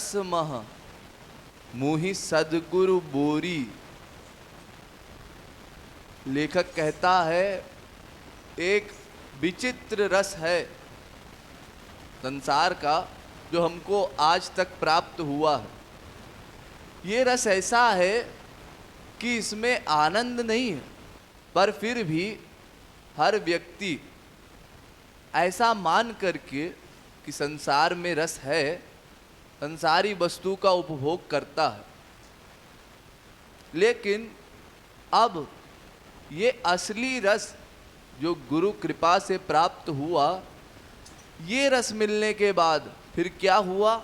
रस मह मुहि सदगुरु बोरी। लेखक कहता है एक विचित्र रस है संसार का जो हमको आज तक प्राप्त हुआ है। ये रस ऐसा है कि इसमें आनंद नहीं है, पर फिर भी हर व्यक्ति ऐसा मान करके कि संसार में रस है, संसारी वस्तु का उपभोग करता है। लेकिन अब ये असली रस जो गुरु कृपा से प्राप्त हुआ, ये रस मिलने के बाद फिर क्या हुआ?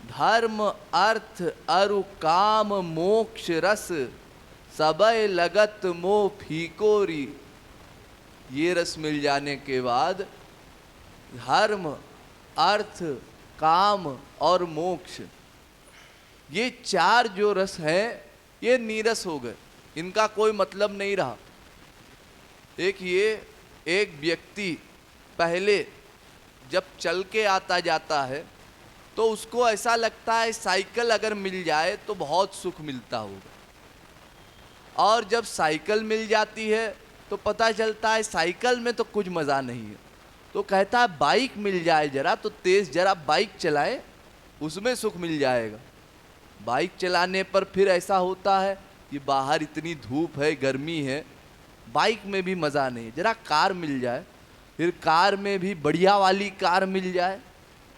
धर्म अर्थ अरु काम मोक्ष रस सबय लगत मोह फीकोरी। ये रस मिल जाने के बाद धर्म अर्थ काम और मोक्ष, ये चार जो रस हैं ये नीरस हो गए, इनका कोई मतलब नहीं रहा। एक व्यक्ति पहले जब चल के आता जाता है तो उसको ऐसा लगता है साइकिल अगर मिल जाए तो बहुत सुख मिलता होगा, और जब साइकिल मिल जाती है तो पता चलता है साइकिल में तो कुछ मज़ा नहीं है, तो कहता है बाइक मिल जाए जरा तो तेज़ जरा बाइक चलाए, उसमें सुख मिल जाएगा। बाइक चलाने पर फिर ऐसा होता है कि बाहर इतनी धूप है, गर्मी है, बाइक में भी मज़ा नहीं, जरा कार मिल जाए, फिर कार में भी बढ़िया वाली कार मिल जाए।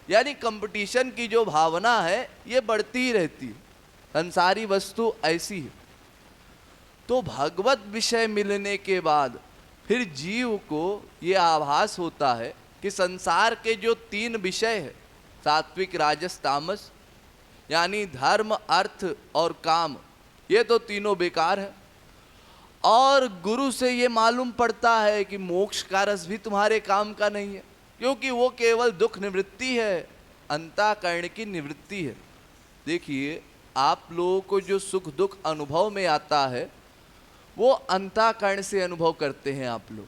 यानी कंपटीशन की जो भावना है ये बढ़ती ही रहती है। संसारी वस्तु ऐसी है। तो भगवत विषय मिलने के बाद फिर जीव को ये आभास होता है कि संसार के जो तीन विषय है, सात्विक राजस तामस, यानी धर्म अर्थ और काम, ये तो तीनों बेकार है। और गुरु से ये मालूम पड़ता है कि मोक्ष का रस भी तुम्हारे काम का नहीं है, क्योंकि वो केवल दुख निवृत्ति है, अंतःकरण की निवृत्ति है। देखिए, आप लोगों को जो सुख दुख अनुभव में आता है वो अंतःकरण से अनुभव करते हैं आप लोग।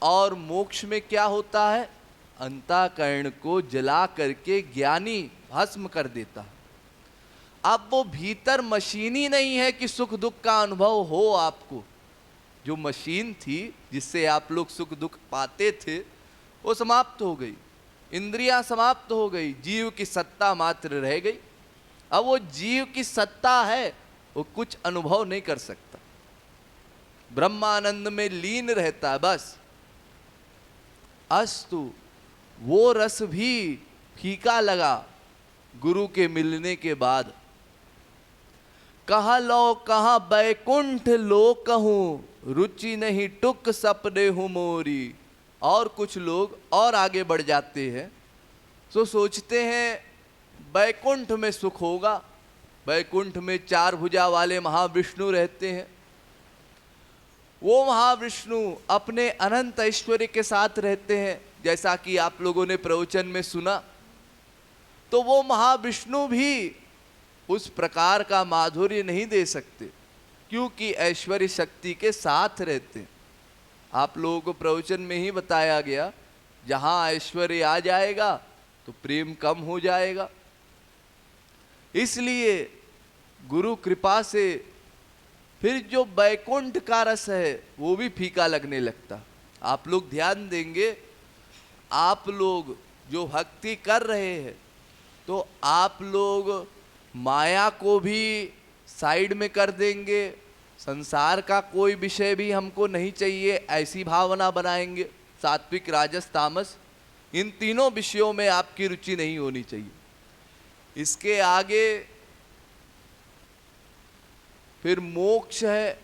और मोक्ष में क्या होता है? अंतःकरण को जला करके ज्ञानी भस्म कर देता है। अब वो भीतर मशीन ही नहीं है कि सुख दुख का अनुभव हो आपको। जो मशीन थी जिससे आप लोग सुख दुख पाते थे वो समाप्त हो गई, इंद्रियां समाप्त हो गई, जीव की सत्ता मात्र रह गई। अब वो जीव की सत्ता है, वो कुछ अनुभव नहीं कर सकता, ब्रह्मानंद में लीन रहता है बस। अस्तु वो रस भी फीका लगा गुरु के मिलने के बाद। कहा लो कहाँ बैकुंठ लो कहूँ, रुचि नहीं टुक सपने हूँ मोरी। और कुछ लोग और आगे बढ़ जाते हैं, तो सोचते हैं बैकुंठ में सुख होगा, बैकुंठ में चार भुजा वाले महाविष्णु रहते हैं, वो महाविष्णु अपने अनंत ऐश्वर्य के साथ रहते हैं, जैसा कि आप लोगों ने प्रवचन में सुना। तो वो महाविष्णु भी उस प्रकार का माधुर्य नहीं दे सकते, क्योंकि ऐश्वर्य शक्ति के साथ रहते हैं। आप लोगों को प्रवचन में ही बताया गया, जहाँ ऐश्वर्य आ जाएगा तो प्रेम कम हो जाएगा। इसलिए गुरु कृपा से फिर जो बैकुंठ का रस है वो भी फीका लगने लगता। आप लोग ध्यान देंगे, आप लोग जो भक्ति कर रहे हैं तो आप लोग माया को भी साइड में कर देंगे, संसार का कोई विषय भी हमको नहीं चाहिए ऐसी भावना बनाएंगे। सात्विक राजस तामस, इन तीनों विषयों में आपकी रुचि नहीं होनी चाहिए। इसके आगे फिर मोक्ष है,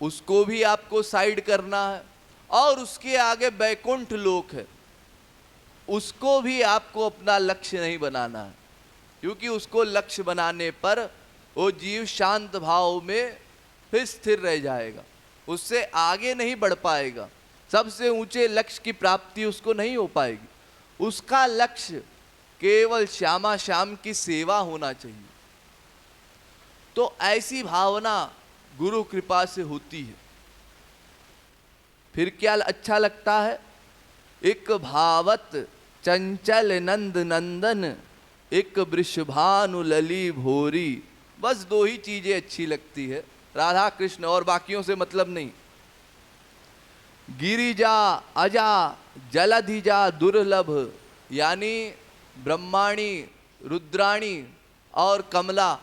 उसको भी आपको साइड करना है, और उसके आगे बैकुंठ लोक है, उसको भी आपको अपना लक्ष्य नहीं बनाना है, क्योंकि उसको लक्ष्य बनाने पर वो जीव शांत भाव में फिर स्थिर रह जाएगा, उससे आगे नहीं बढ़ पाएगा, सबसे ऊंचे लक्ष्य की प्राप्ति उसको नहीं हो पाएगी। उसका लक्ष्य केवल श्यामा श्याम की सेवा होना चाहिए। तो ऐसी भावना गुरु कृपा से होती है। फिर क्या अच्छा लगता है? एक भावत चंचल नंद नंदन एक वृषभानु लली भोरी, बस दो ही चीजें अच्छी लगती है, राधा कृष्ण, और बाकियों से मतलब नहीं। गिरिजा अजा जलधिजा दुर्लभ, यानी ब्रह्माणी, रुद्राणी और कमला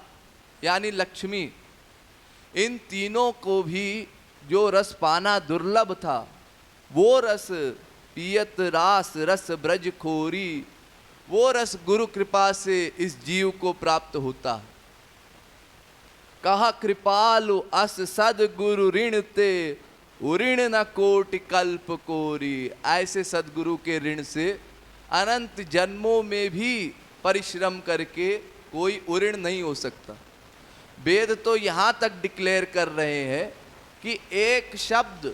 यानी लक्ष्मी, इन तीनों को भी जो रस पाना दुर्लभ था, वो रस पियत रास रस ब्रज खोरी, वो रस गुरु कृपा से इस जीव को प्राप्त होता है। कहा कृपालु अस सदगुरु ऋण ते, ऋण न कोटि कल्प कोरी। ऐसे सदगुरु के ऋण से अनंत जन्मों में भी परिश्रम करके कोई उऋण नहीं हो सकता। वेद तो यहाँ तक डिक्लेयर कर रहे हैं कि एक शब्द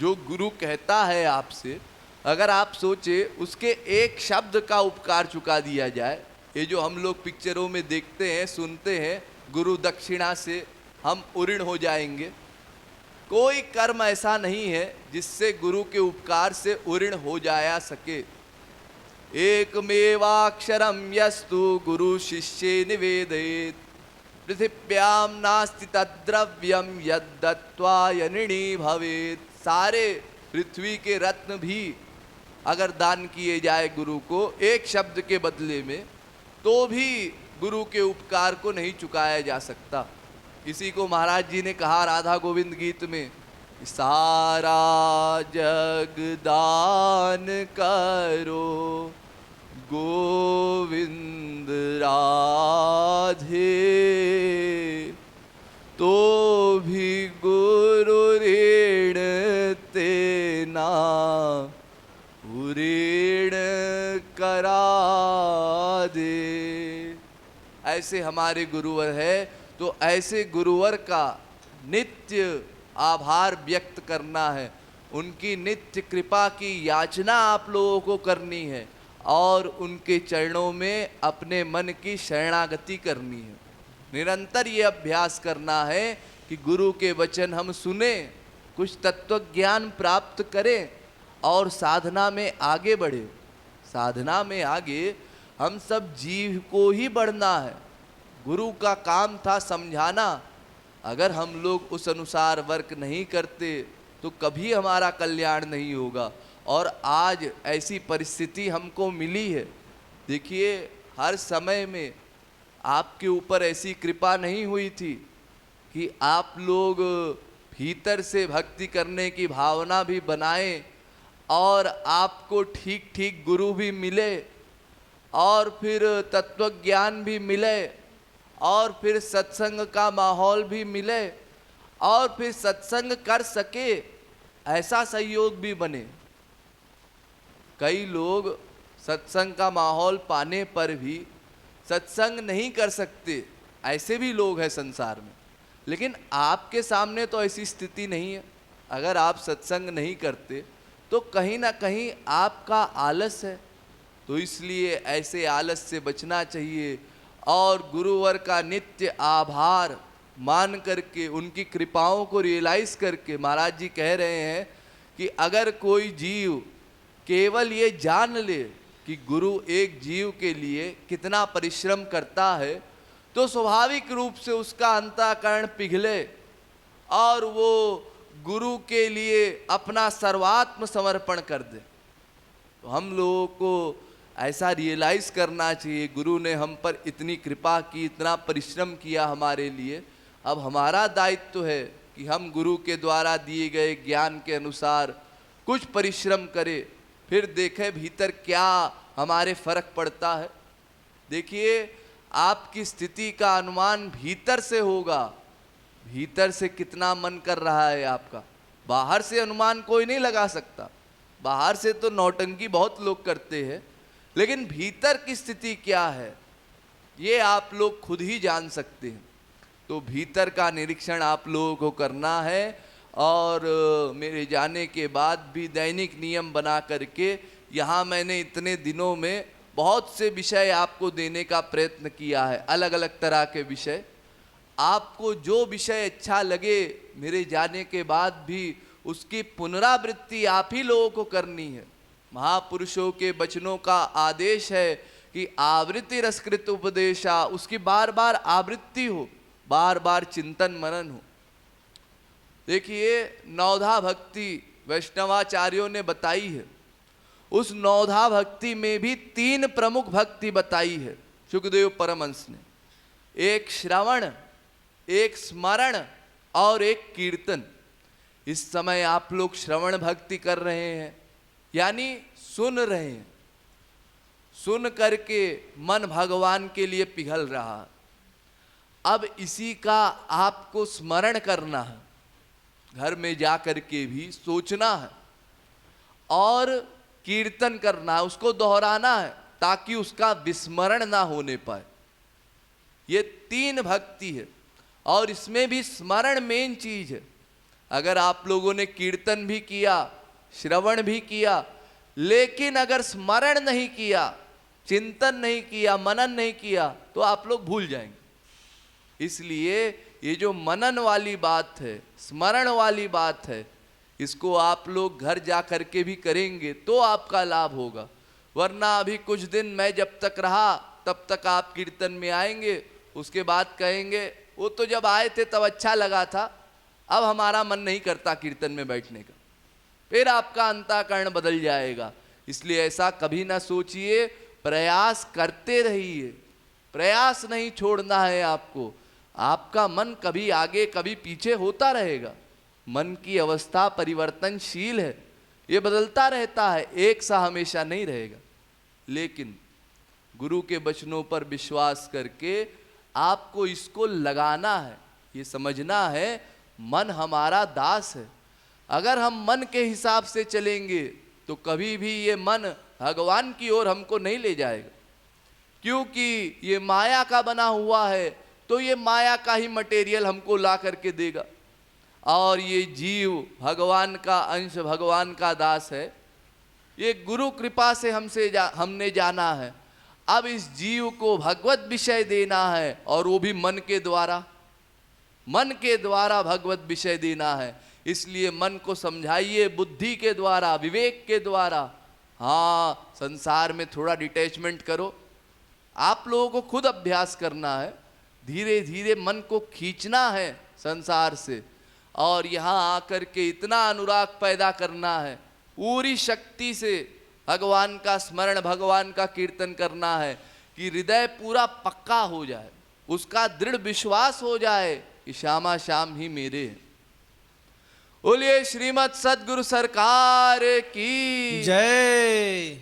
जो गुरु कहता है आपसे, अगर आप सोचे उसके एक शब्द का उपकार चुका दिया जाए, ये जो हम लोग पिक्चरों में देखते हैं सुनते हैं, गुरु दक्षिणा से हम उऋण हो जाएंगे, कोई कर्म ऐसा नहीं है जिससे गुरु के उपकार से उऋण हो जाया सके। एकमेवाक्षरम यस्तु गुरु शिष्ये निवेदयेत्, पृथिव्याम नास्ति तद्द्रव्यम यद्दत्त्वा यनिणी भवेत्। सारे पृथ्वी के रत्न भी अगर दान किए जाए गुरु को एक शब्द के बदले में, तो भी गुरु के उपकार को नहीं चुकाया जा सकता। इसी को महाराज जी ने कहा राधा गोविंद गीत में, सारा जग दान करो गोविंद राधे, तो भी गुरु ऋण तेना ऋण करा दे। ऐसे हमारे गुरुवर है, तो ऐसे गुरुवर का नित्य आभार व्यक्त करना है, उनकी नित्य कृपा की याचना आप लोगों को करनी है और उनके चरणों में अपने मन की शरणागति करनी है। निरंतर ये अभ्यास करना है कि गुरु के वचन हम सुने, कुछ तत्व ज्ञान प्राप्त करें और साधना में आगे बढ़े। साधना में आगे हम सब जीव को ही बढ़ना है। गुरु का काम था समझाना, अगर हम लोग उस अनुसार वर्क नहीं करते तो कभी हमारा कल्याण नहीं होगा। और आज ऐसी परिस्थिति हमको मिली है। देखिए, हर समय में आपके ऊपर ऐसी कृपा नहीं हुई थी कि आप लोग भीतर से भक्ति करने की भावना भी बनाएं और आपको ठीक ठीक गुरु भी मिले और फिर तत्व ज्ञान भी मिले और फिर सत्संग का माहौल भी मिले और फिर सत्संग कर सके, ऐसा सहयोग भी बने। कई लोग सत्संग का माहौल पाने पर भी सत्संग नहीं कर सकते, ऐसे भी लोग हैं संसार में। लेकिन आपके सामने तो ऐसी स्थिति नहीं है। अगर आप सत्संग नहीं करते तो कहीं ना कहीं आपका आलस है, तो इसलिए ऐसे आलस से बचना चाहिए और गुरुवर का नित्य आभार मान करके उनकी कृपाओं को रियलाइज करके, महाराज जी कह रहे हैं कि अगर कोई जीव केवल ये जान ले कि गुरु एक जीव के लिए कितना परिश्रम करता है, तो स्वाभाविक रूप से उसका अंतःकरण पिघले और वो गुरु के लिए अपना सर्वात्म समर्पण कर दे। तो हम लोगों को ऐसा रियलाइज करना चाहिए, गुरु ने हम पर इतनी कृपा की, इतना परिश्रम किया हमारे लिए, अब हमारा दायित्व है कि हम गुरु के द्वारा दिए गए ज्ञान के अनुसार कुछ परिश्रम करें, फिर देखें भीतर क्या हमारे फर्क पड़ता है। देखिए, आपकी स्थिति का अनुमान भीतर से होगा, भीतर से कितना मन कर रहा है आपका। बाहर से अनुमान कोई नहीं लगा सकता, बाहर से तो नौटंकी बहुत लोग करते हैं, लेकिन भीतर की स्थिति क्या है ये आप लोग खुद ही जान सकते हैं। तो भीतर का निरीक्षण आप लोगों को करना है और मेरे जाने के बाद भी दैनिक नियम बना करके यहाँ मैंने इतने दिनों में बहुत से विषय आपको देने का प्रयत्न किया है, अलग अलग तरह के विषय। आपको जो विषय अच्छा लगे मेरे जाने के बाद भी उसकी पुनरावृत्ति आप ही लोगों को करनी है। महापुरुषों के वचनों का आदेश है कि कि आवृत्ति रसकृत उपदेशा, उसकी बार बार आवृत्ति हो, बार बार चिंतन मनन हो। देखिए नवधा भक्ति वैष्णवाचार्यों ने बताई है, उस नवधा भक्ति में भी 3 प्रमुख भक्ति बताई है सुखदेव परमहंस ने, एक श्रवण, एक स्मरण और एक कीर्तन। इस समय आप लोग श्रवण भक्ति कर रहे हैं, यानी सुन रहे हैं, सुन करके मन भगवान के लिए पिघल रहा। अब इसी का आपको स्मरण करना है, घर में जा करके भी सोचना है और कीर्तन करना है, उसको दोहराना है ताकि उसका विस्मरण ना होने पाए। ये 3 भक्ति है और इसमें भी स्मरण मेन चीज है। अगर आप लोगों ने कीर्तन भी किया, श्रवण भी किया, लेकिन अगर स्मरण नहीं किया, चिंतन नहीं किया, मनन नहीं किया, तो आप लोग भूल जाएंगे। इसलिए ये जो मनन वाली बात है, स्मरण वाली बात है, इसको आप लोग घर जा करके भी करेंगे तो आपका लाभ होगा। वरना अभी कुछ दिन मैं जब तक रहा तब तक आप कीर्तन में आएंगे, उसके बाद कहेंगे वो तो जब आए थे तब अच्छा लगा था, अब हमारा मन नहीं करता कीर्तन में बैठने का, फिर आपका अंतःकरण बदल जाएगा। इसलिए ऐसा कभी ना सोचिए, प्रयास करते रहिए, प्रयास नहीं छोड़ना है आपको। आपका मन कभी आगे कभी पीछे होता रहेगा, मन की अवस्था परिवर्तनशील है, ये बदलता रहता है, एक सा हमेशा नहीं रहेगा। लेकिन गुरु के वचनों पर विश्वास करके आपको इसको लगाना है, ये समझना है मन हमारा दास है। अगर हम मन के हिसाब से चलेंगे तो कभी भी ये मन भगवान की ओर हमको नहीं ले जाएगा, क्योंकि ये माया का बना हुआ है, तो ये माया का ही मटेरियल हमको ला करके देगा। और ये जीव भगवान का अंश, भगवान का दास है, ये गुरु कृपा से हमने जाना है। अब इस जीव को भगवत विषय देना है, और वो भी मन के द्वारा, मन के द्वारा भगवत विषय देना है। इसलिए मन को समझाइए बुद्धि के द्वारा, विवेक के द्वारा। हाँ, संसार में थोड़ा डिटैचमेंट करो, आप लोगों को खुद अभ्यास करना है, धीरे धीरे मन को खींचना है संसार से, और यहाँ आकर के इतना अनुराग पैदा करना है, पूरी शक्ति से भगवान का स्मरण, भगवान का कीर्तन करना है कि हृदय पूरा पक्का हो जाए, उसका दृढ़ विश्वास हो जाए कि श्यामा श्याम ही मेरे हैं। बोलिए श्रीमद् सद्गुरु सरकार की जय।